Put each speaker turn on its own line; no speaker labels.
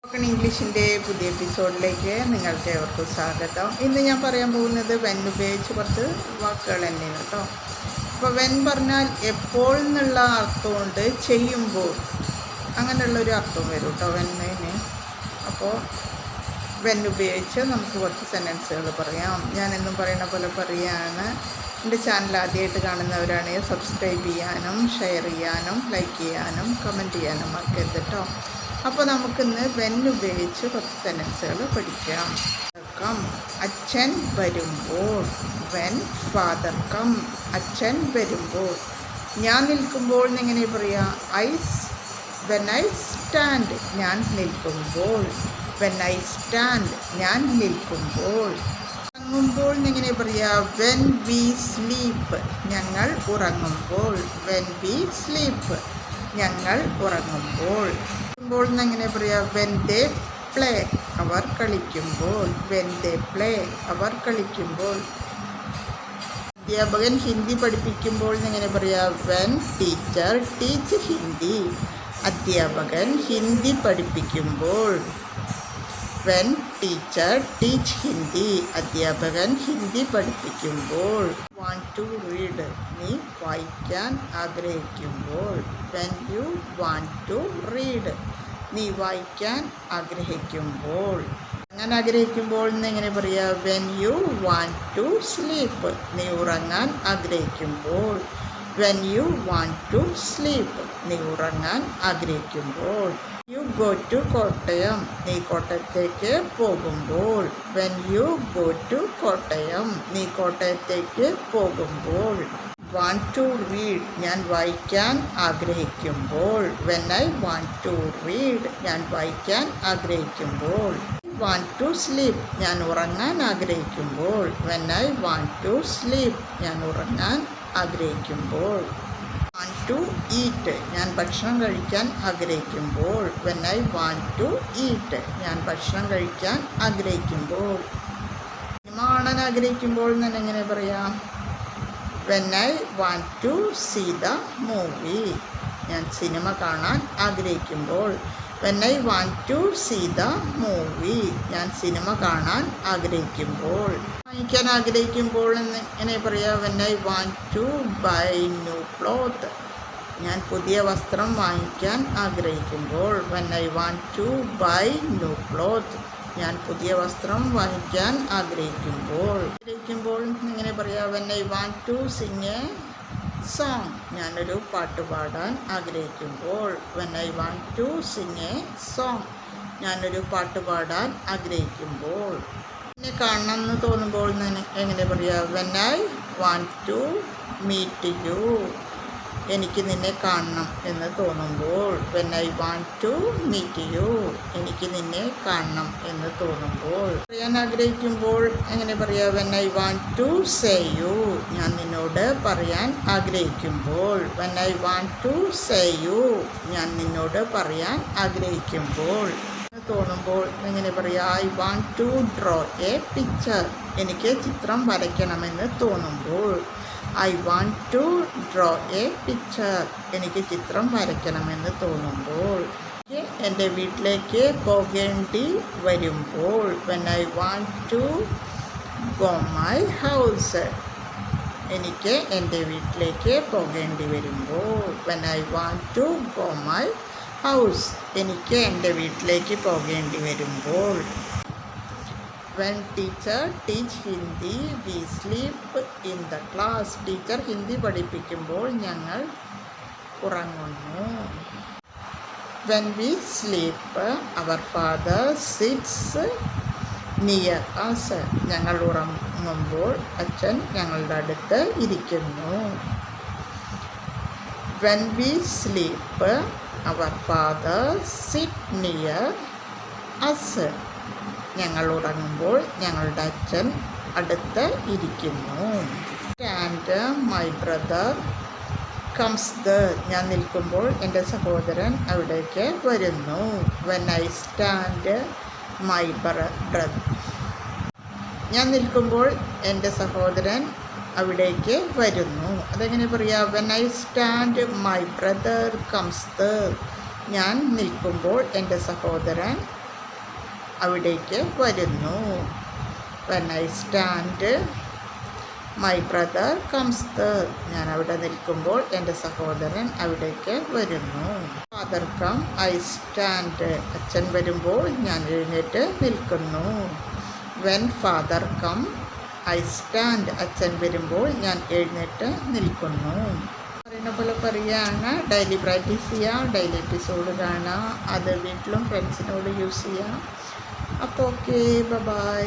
Spoken ഇംഗ്ലീഷിൻ്റെ പുതിയ എപ്പിസോഡിലേക്ക് നിങ്ങൾക്ക് ഏവർക്കും സ്വാഗതം. ഇന്ന് ഞാൻ പറയാൻ പോകുന്നത് വെൻ ഉപയോഗിച്ച് കുറച്ച് വാക്കുകൾ തന്നെയാണ് കേട്ടോ. അപ്പോൾ വെൻ പറഞ്ഞാൽ എപ്പോൾ എന്നുള്ള അർത്ഥമുണ്ട്, ചെയ്യുമ്പോൾ അങ്ങനെയുള്ളൊരു അർത്ഥം വരും കേട്ടോ വെന്നിന്. അപ്പോൾ വെൻ ഉപയോഗിച്ച് നമുക്ക് കുറച്ച് സെൻറ്റൻസുകൾ പറയാം. ഞാൻ എന്നും പറയുന്ന പോലെ പറയുകയാണ്. എൻ്റെ ചാനൽ ആദ്യമായിട്ട് കാണുന്നവരാണെങ്കിൽ സബ്സ്ക്രൈബ് ചെയ്യാനും ഷെയർ ചെയ്യാനും ലൈക്ക് ചെയ്യാനും കമൻറ്റ് ചെയ്യാനും മറക്കരുത് കേട്ടോ. അപ്പോൾ നമുക്കിന്ന് വെൻ ഉപയോഗിച്ച് കുറച്ച് സെൻറ്റൻസുകൾ പഠിക്കാം. കം, അച്ഛൻ വരുമ്പോൾ. വെൻ ഫാദർ കം, അച്ഛൻ വരുമ്പോൾ. ഞാൻ നിൽക്കുമ്പോൾ എങ്ങനെ പറയാം? വെൻ ഐ സ്റ്റാൻഡ്, ഞാൻ നിൽക്കുമ്പോൾ. വെൻ ഐ സ്റ്റാൻഡ്, ഞാൻ നിൽക്കുമ്പോൾ. ഉറങ്ങുമ്പോൾ എങ്ങനെ പറയാം? വെൻ വി സ്ലീപ്പ്, ഞങ്ങൾ ഉറങ്ങുമ്പോൾ. വെൻ വി സ്ലീപ്പ്, ഞങ്ങൾ ഉറങ്ങുമ്പോൾ. എങ്ങനെ പറയാം? വെൻ ദേ പ്ലേ, അവർ കളിക്കുമ്പോൾ. വെൻ ദേ പ്ലേ, അവർ കളിക്കുമ്പോൾ. അധ്യാപകൻ ഹിന്ദി പഠിപ്പിക്കുമ്പോൾ എങ്ങനെ പറയാം? വെൻ ടീച്ചർ ടീച്ച് ഹിന്ദി, അധ്യാപകൻ ഹിന്ദി പഠിപ്പിക്കുമ്പോൾ. വെൻ ടീച്ചർ ടീച്ച് ഹിന്ദി, അധ്യാപകൻ ഹിന്ദി പഠിപ്പിക്കുമ്പോൾ. വാണ്ട് ടു റീഡ്, നീ വായിക്കാൻ ആഗ്രഹിക്കുമ്പോൾ. When you want to read, നീ വായിക്കാൻ ആഗ്രഹിക്കുമ്പോൾ. ഉറങ്ങാൻ ആഗ്രഹിക്കുമ്പോൾ എങ്ങനെ പറയാം? When you want to sleep, നീ ഉറങ്ങാൻ ആഗ്രഹിക്കുമ്പോൾ. When you want to sleep, നീ ഉറങ്ങാൻ ആഗ്രഹിക്കുമ്പോൾ. യു ഗോ ടു കോട്ടയം, നീ കോട്ടയത്തേക്ക് പോകുമ്പോൾ. When you go to Kottayam, നീ കോട്ടയത്തേക്ക് പോകുമ്പോൾ. വാണ്ട് ടു റീഡ്, ഞാൻ വായിക്കാൻ ആഗ്രഹിക്കുമ്പോൾ. When I want to read, ഞാൻ വായിക്കാൻ ആഗ്രഹിക്കുമ്പോൾ. വാണ്ട് ടു സ്ലീപ്പ്, ഞാൻ ഉറങ്ങാൻ ആഗ്രഹിക്കുമ്പോൾ. When I want to sleep, ഞാൻ ഉറങ്ങാൻ ആഗ്രഹിക്കുമ്പോൾ. വാണ്ട് ടു ഈറ്റ്, ഞാൻ ഭക്ഷണം കഴിക്കാൻ ആഗ്രഹിക്കുമ്പോൾ. When I want to eat, ഞാൻ ഭക്ഷണം കഴിക്കാൻ ആഗ്രഹിക്കുമ്പോൾ. സിനിമ കാണാൻ ആഗ്രഹിക്കുമ്പോൾ എന്ന് എങ്ങനെ പറയാം? When I want to see the movie, ഞാൻ സിനിമ കാണാൻ ആഗ്രഹിക്കുമ്പോൾ. When I want to see the movie, ഞാൻ സിനിമ കാണാൻ ആഗ്രഹിക്കുമ്പോൾ. വാങ്ങിക്കാൻ ആഗ്രഹിക്കുമ്പോൾ എന്ന് എങ്ങനെ പറയാം? When I want to buy new cloth, ഞാൻ പുതിയ വസ്ത്രം വാങ്ങിക്കാൻ ആഗ്രഹിക്കുമ്പോൾ. When I want to buy new cloth, ഞാൻ പുതിയ വസ്ത്രം വാങ്ങിക്കാൻ ആഗ്രഹിക്കുമ്പോൾ. എങ്ങനെ പറയാം? When I want to sing a song, ഞാനൊരു പാട്ട് പാടാൻ ആഗ്രഹിക്കുമ്പോൾ. When I want to sing a song, ഞാനൊരു പാട്ട് പാടാൻ ആഗ്രഹിക്കുമ്പോൾ. എന്നെ കാണണം എന്ന് തോന്നുമ്പോൾ എങ്ങനെ പറയാം? When I want to meet you, എനിക്ക് നിന്നെ കാണണം എന്ന് തോന്നുമ്പോൾ. When I want to meet you, എനിക്ക് നിന്നെ കാണണം എന്ന് തോന്നുമ്പോൾ. പറയാൻ ആഗ്രഹിക്കുമ്പോൾ എങ്ങനെ പറയാം? When I want to say you, ഞാൻ നിന്നോട് പറയാൻ ആഗ്രഹിക്കുമ്പോൾ. When I want to say you, ഞാൻ നിന്നോട് പറയാൻ ആഗ്രഹിക്കുമ്പോൾ തോന്നുമ്പോൾ എങ്ങനെ പറയാം? I want to draw a picture, എനിക്ക് ചിത്രം വരയ്ക്കണമെന്ന് തോന്നുമ്പോൾ. I want to draw a picture, എനിക്ക് ചിത്രം വരയ്ക്കണമെന്ന് തോന്നുമ്പോൾ. എൻ്റെ വീട്ടിലേക്ക് പോകേണ്ടി വരുമ്പോൾ. When I want to go my house, എനിക്ക് എൻ്റെ വീട്ടിലേക്ക് പോകേണ്ടി വരുമ്പോൾ. When I want to go my house, എനിക്ക് എൻ്റെ വീട്ടിലേക്ക് പോകേണ്ടി വരുമ്പോൾ. When teacher teach Hindi we sleep in the class, teacher Hindi പഠിപ്പിക്കുമ്പോൾ ഞങ്ങൾ ഉറങ്ങുന്നു. When we sleep our father sits near us, ഞങ്ങൾ ഉറങ്ങുമ്പോൾ അച്ഛൻ ഞങ്ങളുടെ അടുത്ത് ഇരിക്കുന്നു. When we sleep our father sit near us, ഞങ്ങൾ ഉറങ്ങുമ്പോൾ ഞങ്ങളുടെ അച്ഛൻ അടുത്ത് ഇരിക്കുന്നു. And my brother comes there, ഞാൻ നിൽക്കുമ്പോൾ എൻ്റെ സഹോദരൻ അവിടേക്ക് വരുന്നു. When I stand my brother, ഞാൻ നിൽക്കുമ്പോൾ എൻ്റെ സഹോദരൻ അവിടേക്ക് വരുന്നു. അതെങ്ങനെ പറയാം? When I stand my brother comes there, ഞാൻ നിൽക്കുമ്പോൾ എൻ്റെ സഹോദരൻ അവിടേക്ക് വരുന്നു. When I stand my brother comes there. ഞാൻ അവിടെ നിൽക്കുമ്പോൾ എൻ്റെ സഹോദരൻ അവിടേക്ക് വരുന്നു. Father come I stand. അച്ഛൻ വരുമ്പോൾ ഞാൻ എഴുന്നേറ്റ് നിൽക്കുന്നു. When father come I stand. അച്ഛൻ വരുമ്പോൾ ഞാൻ എഴുന്നേറ്റ് നിൽക്കുന്നു. പറയുന്ന പോലെ പറയുകയാണ്. ഡെയിലി പ്രാക്ടീസ് ചെയ്യുക, ഡെയിലി എപ്പിസോഡ് കാണുക, അത് വീട്ടിലും ഫ്രണ്ട്സിനോട് യൂസ് ചെയ്യുക. അപ്പോൾ ഓക്കെ, ബൈ.